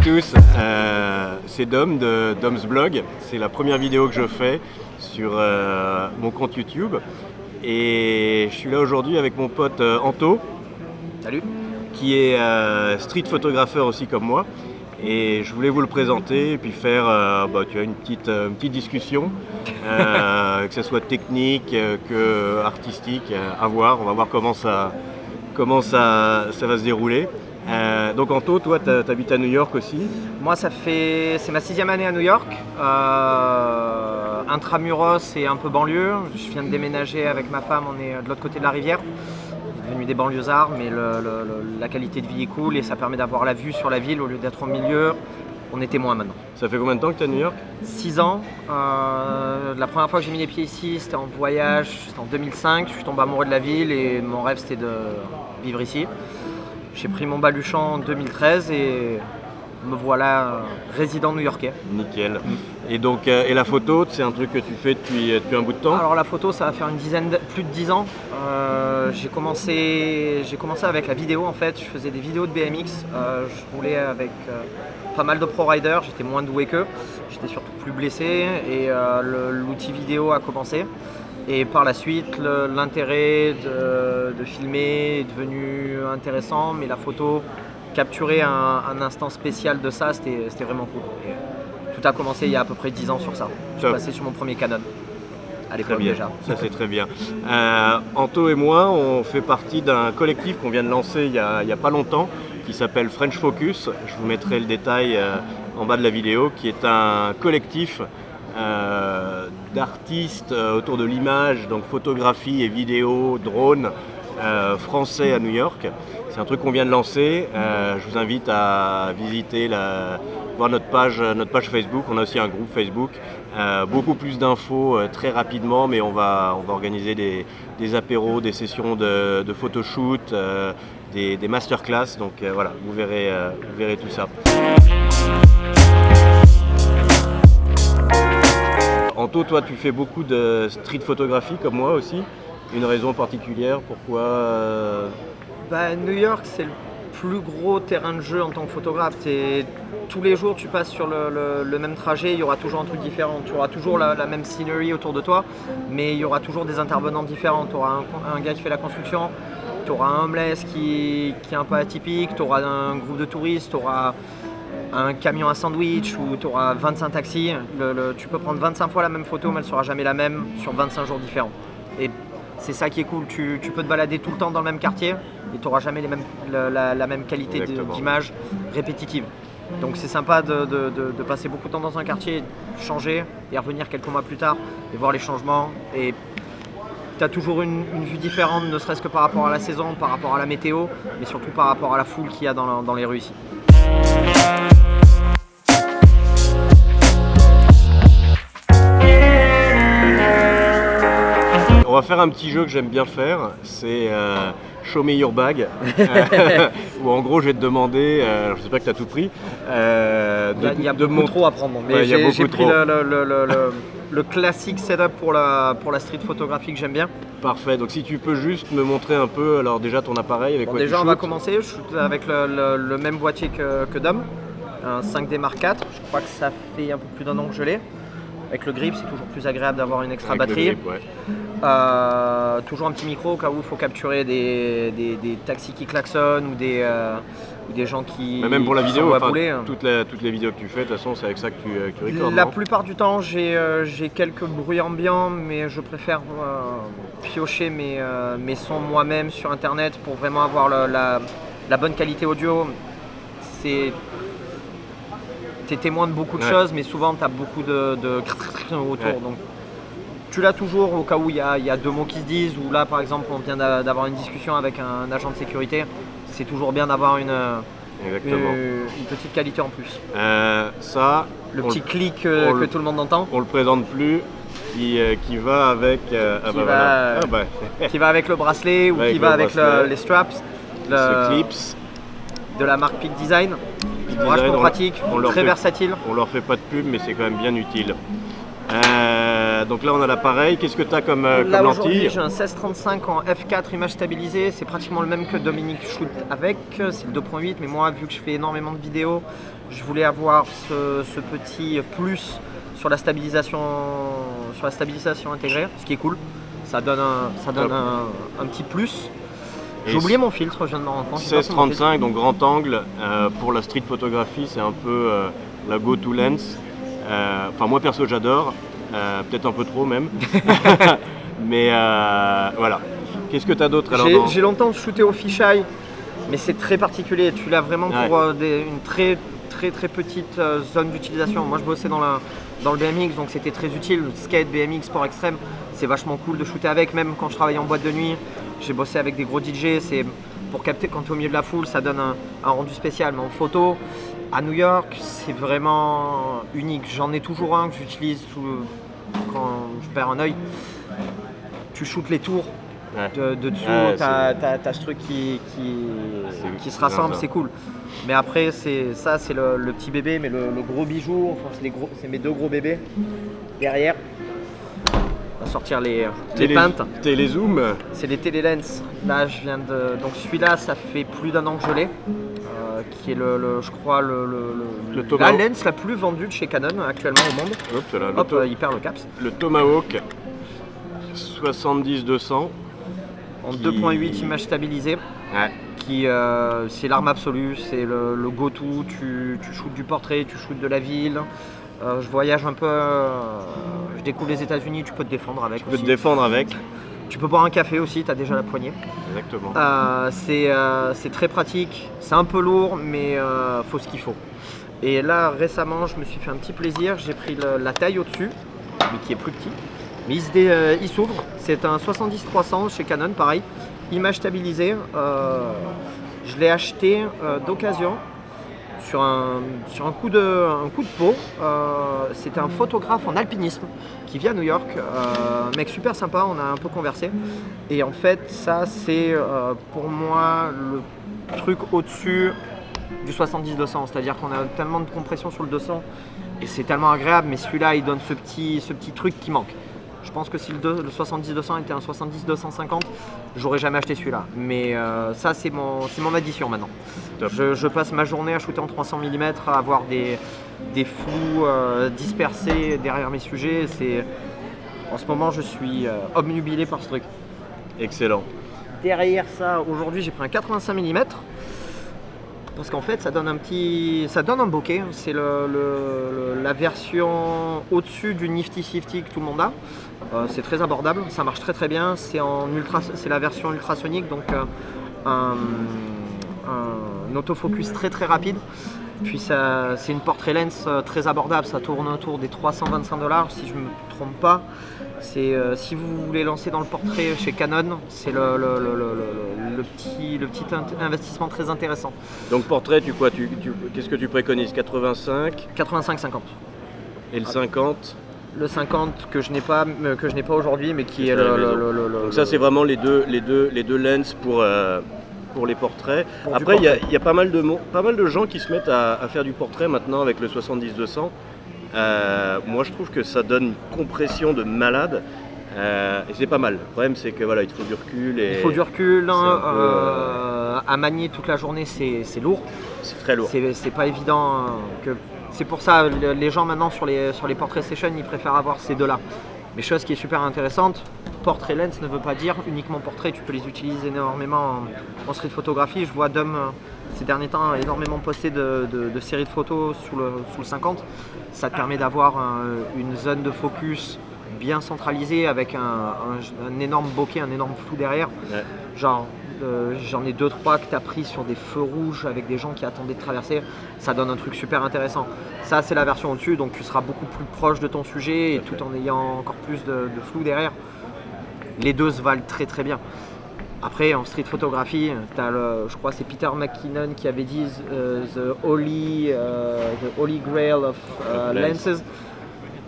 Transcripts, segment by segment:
tous, c'est Dom de Dom's Blog. C'est la première vidéo que je fais sur mon compte YouTube. Et je suis là aujourd'hui avec mon pote Anto. Salut. Qui est street photographeur aussi comme moi. Et je voulais vous le présenter et puis faire tu as une petite discussion, que ce soit technique que artistique, à voir. On va voir comment ça va se dérouler. Donc Anto, toi tu habites à New York aussi. Moi c'est ma 6e année à New York, intramuros et un peu banlieue. Je viens de déménager avec ma femme, on est de l'autre côté de la rivière. On est devenu des banlieusards, mais la qualité de vie est cool et ça permet d'avoir la vue sur la ville au lieu d'être au milieu. On est témoin maintenant. Ça fait combien de temps que tu es à New York ? 6 ans. La première fois que j'ai mis les pieds ici, c'était en voyage, c'était en 2005. Je suis tombé amoureux de la ville et mon rêve c'était de vivre ici. J'ai pris mon baluchon en 2013 et me voilà résident new-yorkais. Nickel. Et donc, et la photo, c'est un truc que tu fais depuis un bout de temps ? Alors la photo, ça va faire plus de 10 ans. J'ai commencé avec la vidéo en fait. Je faisais des vidéos de BMX. Je roulais avec pas mal de pro-riders. J'étais moins doué qu'eux. J'étais surtout plus blessé et l'outil vidéo a commencé. Et par la suite, l'intérêt de filmer est devenu intéressant, mais la photo, capturer un instant spécial de ça, c'était vraiment cool. Et tout a commencé il y a à peu près 10 ans sur ça. Je suis passé sur mon premier Canon, à l'époque déjà. Ça c'est très bien. Anto et moi, on fait partie d'un collectif qu'on vient de lancer il y a pas longtemps, qui s'appelle French Focus. Je vous mettrai le détail en bas de la vidéo, qui est un collectif d'artistes autour de l'image, donc photographie et vidéo, drone, français à New York. C'est un truc qu'on vient de lancer. Je vous invite à visiter, voir notre page Facebook. On a aussi un groupe Facebook. Beaucoup plus d'infos très rapidement, mais on va organiser des apéros, des sessions de photoshoot, des masterclass. Donc voilà, vous verrez tout ça. Anto, toi tu fais beaucoup de street photographie comme moi aussi. Une raison particulière pourquoi New York c'est le plus gros terrain de jeu en tant que photographe. Tous les jours tu passes sur le même trajet, il y aura toujours un truc différent. Tu auras toujours la même scenery autour de toi, mais il y aura toujours des intervenants différents. Tu auras un gars qui fait la construction, tu auras un homeless qui est un peu atypique, tu auras un groupe de touristes, tu auras un camion à sandwich où tu auras 25 taxis. Tu peux prendre 25 fois la même photo, mais elle ne sera jamais la même sur 25 jours différents. Et c'est ça qui est cool, tu peux te balader tout le temps dans le même quartier et tu n'auras jamais la même qualité d'image répétitive. Donc c'est sympa de passer beaucoup de temps dans un quartier, changer et revenir quelques mois plus tard et voir les changements. Et tu as toujours une vue différente, ne serait-ce que par rapport à la saison, par rapport à la météo, mais surtout par rapport à la foule qu'il y a dans les rues ici. On va faire un petit jeu que j'aime bien faire, c'est Show me your bag, où en gros je vais te demander, je sais pas que tu as tout pris, il y a beaucoup trop à prendre, mais j'ai pris le classique setup pour la street photographie que j'aime bien. Parfait, donc si tu peux juste me montrer un peu, alors déjà ton appareil avec quoi tu déjà on va commencer, je shoot avec le même boîtier que Dom, un 5D Mark IV, je crois que ça fait un peu plus d'1 an que je l'ai. Avec le grip, c'est toujours plus agréable d'avoir une extra batterie. Grip, ouais. Toujours un petit micro au cas où il faut capturer des taxis qui klaxonnent ou des gens qui. Mais même pour la vidéo, bouler. Toutes les vidéos que tu fais, de toute façon, c'est avec ça que tu recordes. La plupart du temps, j'ai quelques bruits ambiants, mais je préfère piocher mes sons moi-même sur internet pour vraiment avoir la bonne qualité audio. Tu es témoin de beaucoup de choses, mais souvent tu as beaucoup de autour. Ouais. Donc, tu l'as toujours au cas où il y a 2 mots qui se disent, ou là par exemple on vient d'avoir une discussion avec un agent de sécurité. C'est toujours bien d'avoir une petite qualité en plus. Le petit clic que tout le monde entend. On le présente plus, qui va avec qui va avec le bracelet ou qui va avec les straps. Ce clips. De la marque Peak Design. Vachement pratique, très versatile. On leur fait pas de pub, mais c'est quand même bien utile. Donc là on a l'appareil, qu'est-ce que tu as comme Là lentille? aujourd'hui j'ai un 16-35 en f4 image stabilisée, c'est pratiquement le même que Dominique shoot avec, c'est le 2.8, mais moi vu que je fais énormément de vidéos, je voulais avoir ce petit plus sur la stabilisation intégrée, ce qui est cool, ça donne un petit plus. J'ai oublié mon filtre, je viens de me rendre compte. 16-35, donc grand angle, pour la street photographie c'est un peu la go-to lens. Enfin moi perso j'adore, peut-être un peu trop même, mais voilà. Qu'est-ce que tu as d'autre alors J'ai longtemps shooté au fisheye, mais c'est très particulier, tu l'as vraiment pour une très petite zone d'utilisation. Moi je bossais dans le BMX, donc c'était très utile, skate, BMX, sport extrême, c'est vachement cool de shooter avec, même quand je travaillais en boîte de nuit, j'ai bossé avec des gros DJ, c'est pour capter quand tu es au milieu de la foule, ça donne un rendu spécial, mais en photo, à New York, c'est vraiment unique. J'en ai toujours un que j'utilise quand je perds un œil. Tu shootes les tours de dessous, t'as ce truc qui se rassemble, c'est cool. Mais après, c'est le petit bébé, mais le gros bijou, enfin, c'est mes deux gros bébés derrière. On va sortir les peintes. Télézoom. C'est les Telelens. Là, je viens de. Donc celui-là, ça fait plus d'1 an que je l'ai. Qui est je crois la lens la plus vendue de chez Canon actuellement au monde. Hop, il perd le caps. Le Tomahawk 70-200 en 2.8 image stabilisée. Qui c'est l'arme absolue, c'est le go-to. Tu shootes du portrait, tu shootes de la ville. Je voyage un peu, je découvre les États-Unis, tu peux te défendre avec. Tu peux te défendre avec. Tu peux boire un café aussi, tu as déjà la poignée. Exactement. C'est très pratique, c'est un peu lourd, mais faut ce qu'il faut. Et là, récemment, je me suis fait un petit plaisir, j'ai pris la taille au-dessus, mais qui est plus petit. Mais il s'ouvre, c'est un 70-300 chez Canon, pareil, image stabilisée. Je l'ai acheté d'occasion. Sur un coup de peau, c'était un photographe en alpinisme qui vit à New York, un mec super sympa, on a un peu conversé. Et en fait, ça c'est pour moi le truc au-dessus du 70-200, c'est-à-dire qu'on a tellement de compression sur le 200 et c'est tellement agréable, mais celui-là il donne ce petit truc qui manque. Je pense que si le 70-200 était un 70-250, j'aurais jamais acheté celui-là. Mais ça, c'est mon addition maintenant. Je passe ma journée à shooter en 300 mm, à avoir des flous dispersés derrière mes sujets. En ce moment, je suis obnubilé par ce truc. Excellent. Derrière ça, aujourd'hui, j'ai pris un 85 mm. Parce qu'en fait, ça donne un bokeh. C'est la version au-dessus du Nifty 50 que tout le monde a. C'est très abordable, ça marche très très bien. C'est la version ultrasonique, donc un autofocus très très rapide. Puis c'est une portrait lens très abordable, ça tourne autour des 325 $, si je ne me trompe pas. Si vous voulez lancer dans le portrait chez Canon, c'est le petit investissement très intéressant. Donc portrait, qu'est-ce que tu préconises? 85 85-50. Et le 50? Le 50 que je n'ai pas aujourd'hui, mais qui est Donc ça c'est vraiment les deux lens pour les portraits. Après il y a pas mal de gens qui se mettent à faire du portrait maintenant avec le 70-200. Moi je trouve que ça donne une compression de malade et c'est pas mal. Le problème c'est que voilà, il te faut du recul. Il faut du recul, à manier toute la journée c'est lourd. C'est très lourd. C'est pas évident c'est pour ça les gens maintenant sur les portraits session ils préfèrent avoir ces deux-là. Mais chose qui est super intéressante, portrait lens ne veut pas dire uniquement portrait, tu peux les utiliser énormément en street photographie. Je vois Dom ces derniers temps énormément posté de séries de photos sous le 50. Ça te permet d'avoir une zone de focus bien centralisée avec un énorme bokeh, un énorme flou derrière. Ouais. Genre j'en ai 2-3 que tu as pris sur des feux rouges avec des gens qui attendaient de traverser, ça donne un truc super intéressant. Ça c'est la version au-dessus, donc tu seras beaucoup plus proche de ton sujet et tout en ayant encore plus de flou derrière. Les deux se valent très très bien. Après en street photographie, je crois que c'est Peter McKinnon qui avait dit the holy grail of lenses.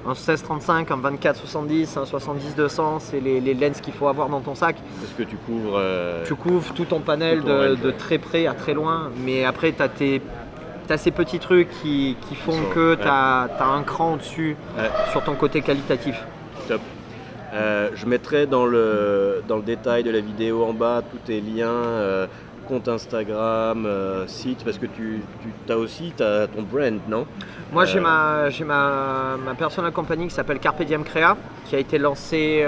Un 16-35, un 24-70, un 70-200, c'est les lenses qu'il faut avoir dans ton sac. Parce que tu couvres... Tu couvres tout ton panel de très près à très loin, mais après tu as ces petits trucs qui font que tu as un cran au-dessus sur ton côté qualitatif. Top. Je mettrai dans le détail de la vidéo en bas tous tes liens, compte Instagram, site, parce que tu as ton brand, non? Moi j'ai ma personal company qui s'appelle Carpe Diem Crea, qui a été lancée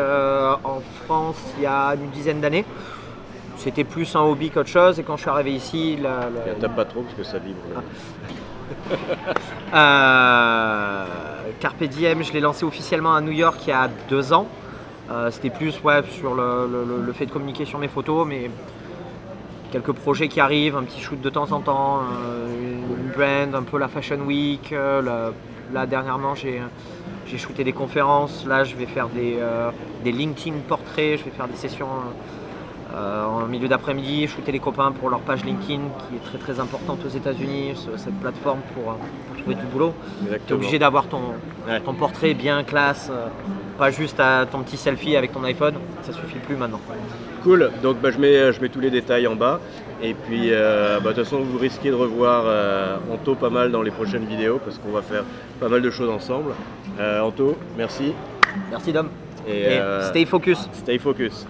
en France il y a une dizaine d'années. C'était plus un hobby qu'autre chose, et quand je suis arrivé ici... Tape pas trop parce que ça vibre. Carpe Diem, je l'ai lancé officiellement à New York il y a 2 ans. C'était plus sur le fait de communiquer sur mes photos, mais quelques projets qui arrivent, un petit shoot de temps en temps, une brand, un peu la Fashion Week. Là dernièrement j'ai shooté des conférences, là je vais faire des LinkedIn portraits, je vais faire des sessions en milieu d'après-midi, shooter les copains pour leur page LinkedIn qui est très très importante aux États-Unis, cette plateforme pour trouver du boulot. Tu es obligé d'avoir ton portrait bien classe, pas juste ton petit selfie avec ton iPhone, ça suffit plus maintenant. Cool, donc je mets tous les détails en bas. Et puis de toute façon vous risquez de revoir Anto pas mal dans les prochaines vidéos parce qu'on va faire pas mal de choses ensemble. Anto, merci. Merci Dom. Et stay focus. Stay focus.